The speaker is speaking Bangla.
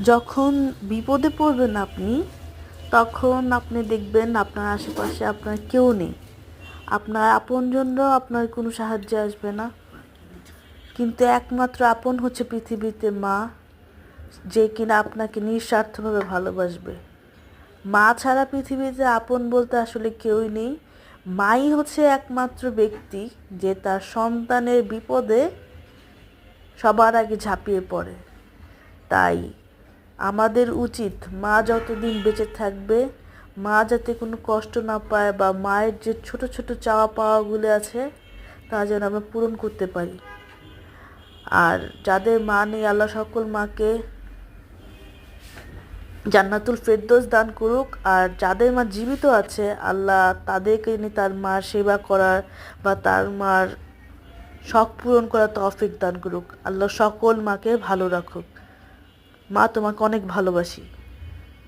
যখন বিপদে পড়বেন আপনি, তখন আপনি দেখবেন আপনার আশেপাশে আপনার কেউ নেই। আপনার আপনজনরাও আপনার কোনো সাহায্যে আসবে না। কিন্তু একমাত্র আপন হচ্ছে পৃথিবীতে মা, যে কিনা আপনাকে নিঃস্বার্থভাবে ভালোবাসবে। মা ছাড়া পৃথিবীতে আপন বলতে আসলে কেউই নেই। মাই হচ্ছে একমাত্র ব্যক্তি যে তার সন্তানের বিপদে সবার আগে ঝাঁপিয়ে পড়ে। তাই আমাদের উচিত মা যতদিন বেঁচে থাকবে, মা যাতে কোনো কষ্ট না পায়, বা মায়ের যে ছোট ছোট চাওয়া পাওয়াগুলো আছে তা যেন আমরা পূরণ করতে পারি। আর যাদের মা নেই, আল্লাহ সকল মাকে জান্নাতুল ফেরদৌস দান করুক। আর যাদের মা জীবিত আছে, আল্লাহ তাদেরকে নিয়ে তার মার সেবা করার বা তার মার শখ পূরণ করার তৌফিক দান করুক। আল্লাহ সকল মাকে ভালো রাখুক। মা, তোমাকে অনেক ভালোবাসি।